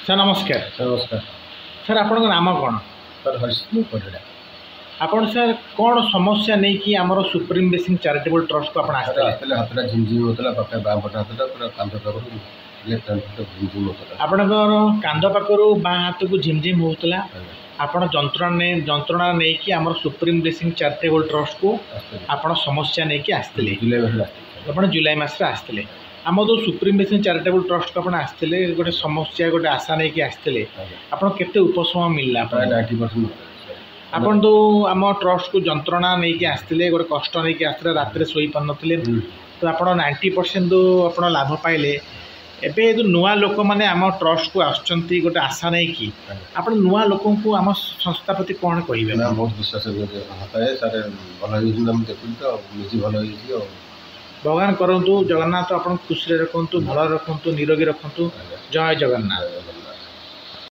Sir ନମସ୍କାର। ନମସ୍କାର sir ଆପଣଙ୍କ ନାମ କ'ଣ? ସାର୍ ହରିସିଂ ପରିଡ଼ା। ଆପଣ ସାର୍ କ'ଣ ସମସ୍ୟା ନେଇକି ଆମର ସୁପ୍ରିମ ବେସିଂ ଚାରିଟେବଲ୍ ଟ୍ରଷ୍ଟକୁ ଆପଣ ଆସିଥିଲେ? ଆସିଥିଲେ ହାତଟା ଝିମଝିମ ହେଉଥିଲା, ପାଖରେ ବାଁ ପଟ ହାତଟା ପୁରା କାନ୍ଧ ପାଖରୁ ଲେଫ୍ଟ ହ୍ୟାଣ୍ଡ ଝିମଝିମ ହେଉଥିଲା। ଆପଣଙ୍କର କାନ୍ଧ ପାଖରୁ ବାଁ ହାତକୁ ଝିମଝିମ ହେଉଥିଲା। ଆପଣ ଯନ୍ତ୍ରଣା ନେଇକି ଆମର ସୁପ୍ରିମ ବେସିଂ ଚାରିଟେବଲ୍ ଟ୍ରଷ୍ଟକୁ ଆପଣ ସମସ୍ୟା ନେଇକି ଆସିଥିଲେ। ଜୁଲାଇ ମାସରେ ଆସିଥିଲେ। ଆପଣ ଜୁଲାଇ ମାସରେ ଆସିଥିଲେ। ଆମ ଯେଉଁ ସୁପ୍ରିମ ବେସିଂ ଚାରିଟେବଲ୍ ଟ୍ରଷ୍ଟକୁ ଆପଣ ଆସିଥିଲେ, ଗୋଟେ ସମସ୍ୟା ଗୋଟେ ଆଶା ନେଇକି ଆସିଥିଲେ, ଆପଣ କେତେ ଉପଶମ ମିଳିଲା? ପ୍ରାୟ 90%। ଆପଣ ଯେଉଁ ଆମ ଟ୍ରଷ୍ଟକୁ ଯନ୍ତ୍ରଣା ନେଇକି ଆସିଥିଲେ, ଗୋଟେ କଷ୍ଟ ନେଇକି ଆସିଥିଲେ, ରାତିରେ ଶୋଇପାରୁନଥିଲେ, ତ ଆପଣ 90% ଆପଣ ଲାଭ ପାଇଲେ। ଏବେ ଯେଉଁ ନୂଆ ଲୋକମାନେ ଆମ ଟ୍ରଷ୍ଟକୁ ଆସୁଛନ୍ତି ଗୋଟେ ଆଶା ନେଇକି, ଆପଣ ନୂଆ ଲୋକଙ୍କୁ ଆମ ସଂସ୍ଥା ପ୍ରତି କ'ଣ କହିବେ? ନା, ବହୁତ ବିଶ୍ୱାସ ଥାଏ ସାର୍, ଭଲ ହେଇଯିବ। ଆମେ ଦେଖୁଛୁ ତ ନିଜେ ଭଲ ହେଇଯିବ। ଭଗବାନ କରନ୍ତୁ, ଜଗନ୍ନାଥ ଆପଣଙ୍କୁ ଖୁସିରେ ରଖନ୍ତୁ, ଭଲରେ ରଖନ୍ତୁ, ନିରୋଗୀ ରଖନ୍ତୁ। ଜୟ ଜଗନ୍ନାଥ।